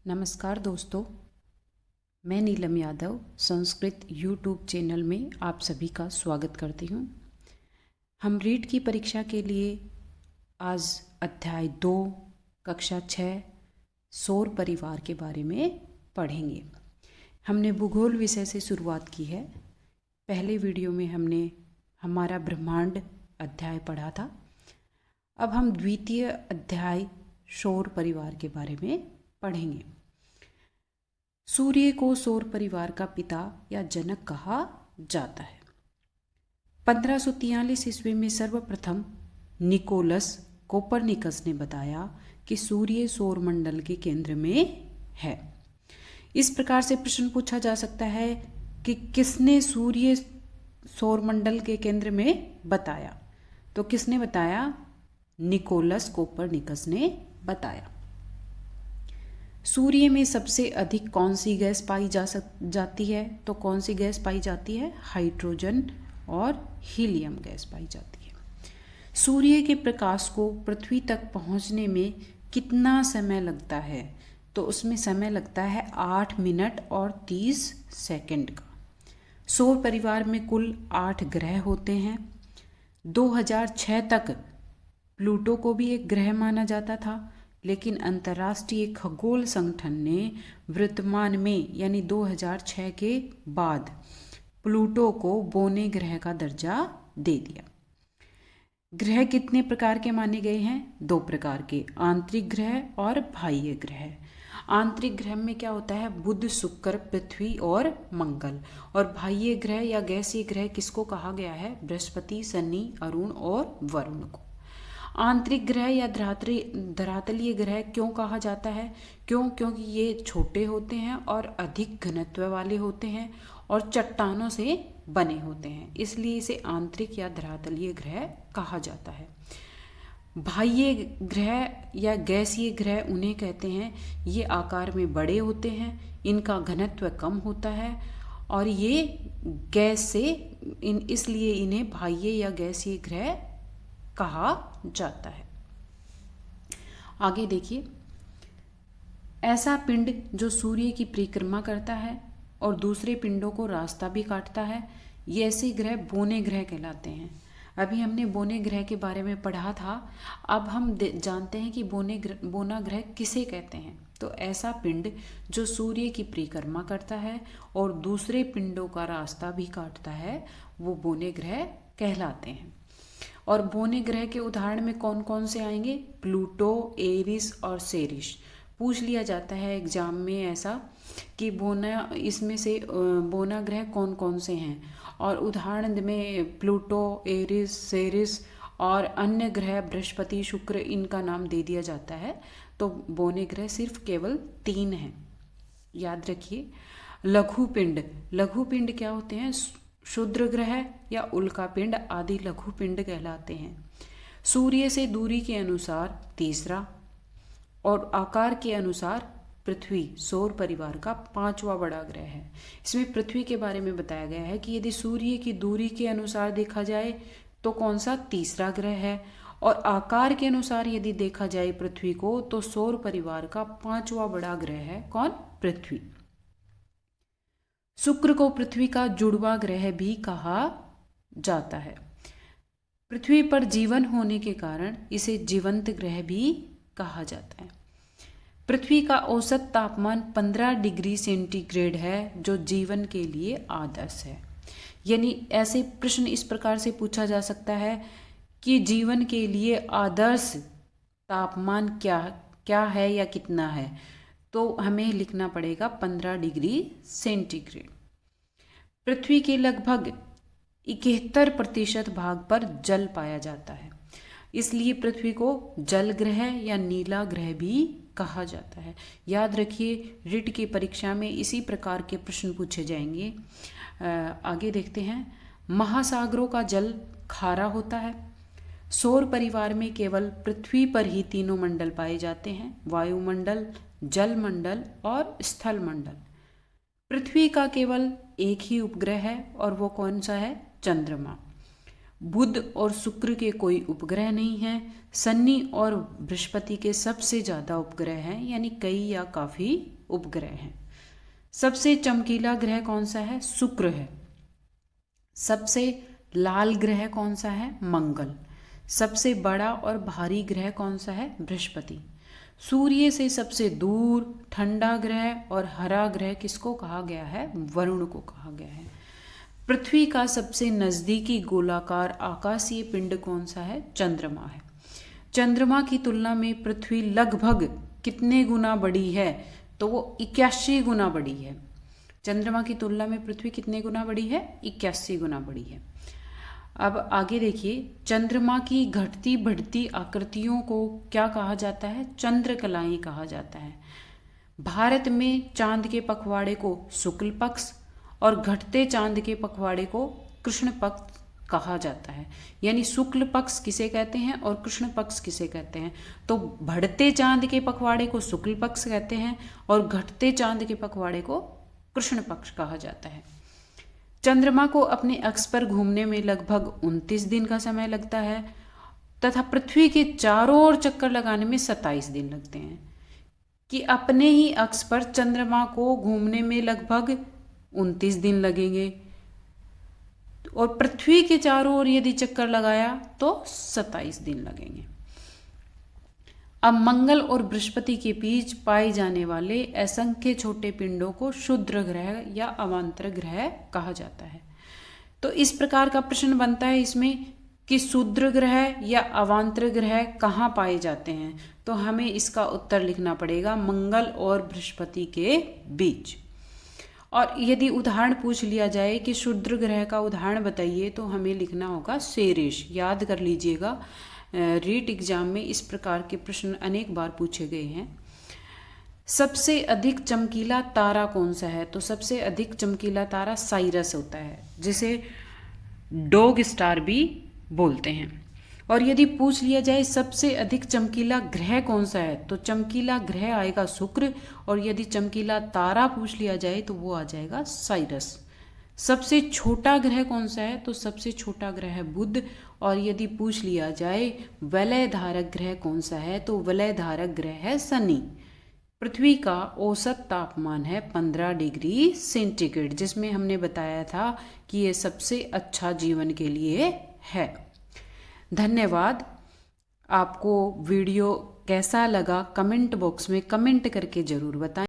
नमस्कार दोस्तों, मैं नीलम यादव संस्कृत यूट्यूब चैनल में आप सभी का स्वागत करती हूँ। हम रीट की परीक्षा के लिए आज अध्याय 2 कक्षा 6 सौर परिवार के बारे में पढ़ेंगे। हमने भूगोल विषय से शुरुआत की है। पहले वीडियो में हमने हमारा ब्रह्मांड अध्याय पढ़ा था। अब हम द्वितीय अध्याय सौर परिवार के बारे में पढ़ेंगे। सूर्य को सौर परिवार का पिता या जनक कहा जाता है। 1543 ईस्वी में सर्वप्रथम निकोलस कोपरनिकस ने बताया कि सूर्य सौर मंडल के केंद्र में है। इस प्रकार से प्रश्न पूछा जा सकता है कि किसने सूर्य सौर मंडल के केंद्र में बताया? तो किसने बताया? निकोलस कोपरनिकस ने बताया। सूर्य में सबसे अधिक कौन सी गैस पाई जाती है? तो कौन सी गैस पाई जाती है? हाइड्रोजन और हीलियम गैस पाई जाती है। सूर्य के प्रकाश को पृथ्वी तक पहुंचने में कितना समय लगता है? तो उसमें समय लगता है 8 मिनट और 30 सेकंड का। सौर परिवार में कुल 8 ग्रह होते हैं। 2006 तक प्लूटो को भी एक ग्रह माना जाता था, लेकिन अंतर्राष्ट्रीय खगोल संगठन ने वर्तमान में यानी 2006 के बाद प्लूटो को बौने ग्रह का दर्जा दे दिया। ग्रह कितने प्रकार के माने गए हैं? 2 प्रकार के, आंतरिक ग्रह और बाह्य ग्रह। आंतरिक ग्रह में क्या होता है? बुध, शुक्र, पृथ्वी और मंगल। और बाह्य ग्रह या गैसीय ग्रह किसको कहा गया है? बृहस्पति, शनि, अरुण और वरुण को। आंतरिक ग्रह या धरातलीय ग्रह क्यों कहा जाता है? क्योंकि ये छोटे होते हैं और अधिक घनत्व वाले होते हैं और चट्टानों से बने होते हैं, इसलिए इसे आंतरिक या धरातलीय ग्रह कहा जाता है। बाह्य ग्रह या गैसीय ग्रह उन्हें कहते हैं, ये आकार में बड़े होते हैं, इनका घनत्व कम होता है और ये गैस से इसलिए इन्हें बाह्य या गैसीय ग्रह कहा जाता है। आगे देखिए, ऐसा पिंड जो सूर्य की परिक्रमा करता है और दूसरे पिंडों को रास्ता भी काटता है, ये ऐसे ग्रह बौने ग्रह कहलाते हैं। अभी हमने बौने ग्रह के बारे में पढ़ा था। अब हम जानते हैं कि बौना ग्रह किसे कहते हैं। तो ऐसा पिंड जो सूर्य की परिक्रमा करता है और दूसरे पिंडों का रास्ता भी काटता है, वो बौने ग्रह कहलाते हैं। और बौने ग्रह के उदाहरण में कौन कौन से आएंगे? प्लूटो, एरिस और सेरिस। पूछ लिया जाता है एग्जाम में ऐसा कि इसमें से बौना ग्रह कौन कौन से हैं, और उदाहरण में प्लूटो, एरिस, सेरिस और अन्य ग्रह बृहस्पति, शुक्र, इनका नाम दे दिया जाता है। तो बौने ग्रह सिर्फ केवल 3 हैं, याद रखिए। लघु पिंड क्या होते हैं? क्षुद्र ग्रह या उल्का पिंड आदि लघु पिंड कहलाते हैं। सूर्य से दूरी के अनुसार तीसरा और आकार के अनुसार पृथ्वी सौर परिवार का 5वां बड़ा ग्रह है। इसमें पृथ्वी के बारे में बताया गया है कि यदि सूर्य की दूरी के अनुसार देखा जाए तो कौन सा? तीसरा ग्रह है। और आकार के अनुसार यदि देखा जाए पृथ्वी को तो सौर परिवार का 5वां बड़ा ग्रह है। कौन? पृथ्वी। शुक्र को पृथ्वी का जुड़वा ग्रह भी कहा जाता है। पृथ्वी पर जीवन होने के कारण इसे जीवंत ग्रह भी कहा जाता है। पृथ्वी का औसत तापमान 15 डिग्री सेंटीग्रेड है, जो जीवन के लिए आदर्श है। यानी ऐसे प्रश्न इस प्रकार से पूछा जा सकता है कि जीवन के लिए आदर्श तापमान क्या है या कितना है? तो हमें लिखना पड़ेगा 15 डिग्री सेंटीग्रेड। पृथ्वी के लगभग 71% भाग पर जल पाया जाता है, इसलिए पृथ्वी को जल ग्रह या नीला ग्रह भी कहा जाता है। याद रखिए, रिट की परीक्षा में इसी प्रकार के प्रश्न पूछे जाएंगे। आगे देखते हैं। महासागरों का जल खारा होता है। सौर परिवार में केवल पृथ्वी पर ही तीनों मंडल पाए जाते हैं: वायुमंडल, जल मंडल और स्थल मंडल। पृथ्वी का केवल एक ही उपग्रह है और वो कौन सा है? चंद्रमा। बुध और शुक्र के कोई उपग्रह नहीं हैं। शनि और बृहस्पति के सबसे ज़्यादा उपग्रह हैं, यानी कई या काफ़ी उपग्रह हैं। सबसे चमकीला ग्रह कौन सा है? शुक्र है। सबसे लाल ग्रह कौन सा है? मंगल। सबसे बड़ा और भारी ग्रह कौन सा है? बृहस्पति। सूर्य से सबसे दूर ठंडा ग्रह और हरा ग्रह किसको कहा गया है? वरुण को कहा गया है। पृथ्वी का सबसे नज़दीकी गोलाकार आकाशीय पिंड कौन सा है? चंद्रमा है। चंद्रमा की तुलना में पृथ्वी लगभग कितने गुना बड़ी है? तो वो 81 गुना बड़ी है। चंद्रमा की तुलना में पृथ्वी कितने गुना बड़ी है? 81 गुना बड़ी है। अब आगे देखिए, चंद्रमा की घटती बढ़ती आकृतियों को क्या कहा जाता है? चंद्रकलाएं कहा जाता है। भारत में चांद के पखवाड़े को शुक्ल पक्ष और घटते चांद के पखवाड़े को कृष्ण पक्ष कहा जाता है। यानी शुक्ल पक्ष किसे कहते हैं और कृष्ण पक्ष किसे कहते हैं? तो बढ़ते चांद के पखवाड़े को शुक्ल पक्ष कहते हैं और घटते चांद के पखवाड़े को कृष्ण पक्ष कहा जाता है। चंद्रमा को अपने अक्ष पर घूमने में लगभग 29 दिन का समय लगता है तथा पृथ्वी के चारों ओर चक्कर लगाने में 27 दिन लगते हैं। कि अपने ही अक्ष पर चंद्रमा को घूमने में लगभग 29 दिन लगेंगे और पृथ्वी के चारों ओर यदि चक्कर लगाया तो 27 दिन लगेंगे। अब मंगल और बृहस्पति के बीच पाए जाने वाले असंख्य छोटे पिंडों को क्षुद्र ग्रह या अवांतर ग्रह कहा जाता है। तो इस प्रकार का प्रश्न बनता है इसमें कि क्षुद्र ग्रह या अवांतर ग्रह कहाँ पाए जाते हैं, तो हमें इसका उत्तर लिखना पड़ेगा मंगल और बृहस्पति के बीच। और यदि उदाहरण पूछ लिया जाए कि क्षुद्र ग्रह का उदाहरण बताइए, तो हमें लिखना होगा सेरेस। याद कर लीजिएगा, रीट एग्जाम में इस प्रकार के प्रश्न अनेक बार पूछे गए हैं। सबसे अधिक चमकीला तारा कौन सा है? तो सबसे अधिक चमकीला तारा साइरस होता है, जिसे डॉग स्टार भी बोलते हैं। और यदि पूछ लिया जाए सबसे अधिक चमकीला ग्रह कौन सा है, तो चमकीला ग्रह आएगा शुक्र, और यदि चमकीला तारा पूछ लिया जाए तो वो आ जाएगा साइरस। सबसे छोटा ग्रह कौन सा है? तो सबसे छोटा ग्रह है बुध। और यदि पूछ लिया जाए वलय धारक ग्रह कौन सा है, तो वलय धारक ग्रह है शनि। पृथ्वी का औसत तापमान है 15 डिग्री सेंटीग्रेड, जिसमें हमने बताया था कि ये सबसे अच्छा जीवन के लिए है। धन्यवाद। आपको वीडियो कैसा लगा कमेंट बॉक्स में कमेंट करके ज़रूर बताएं।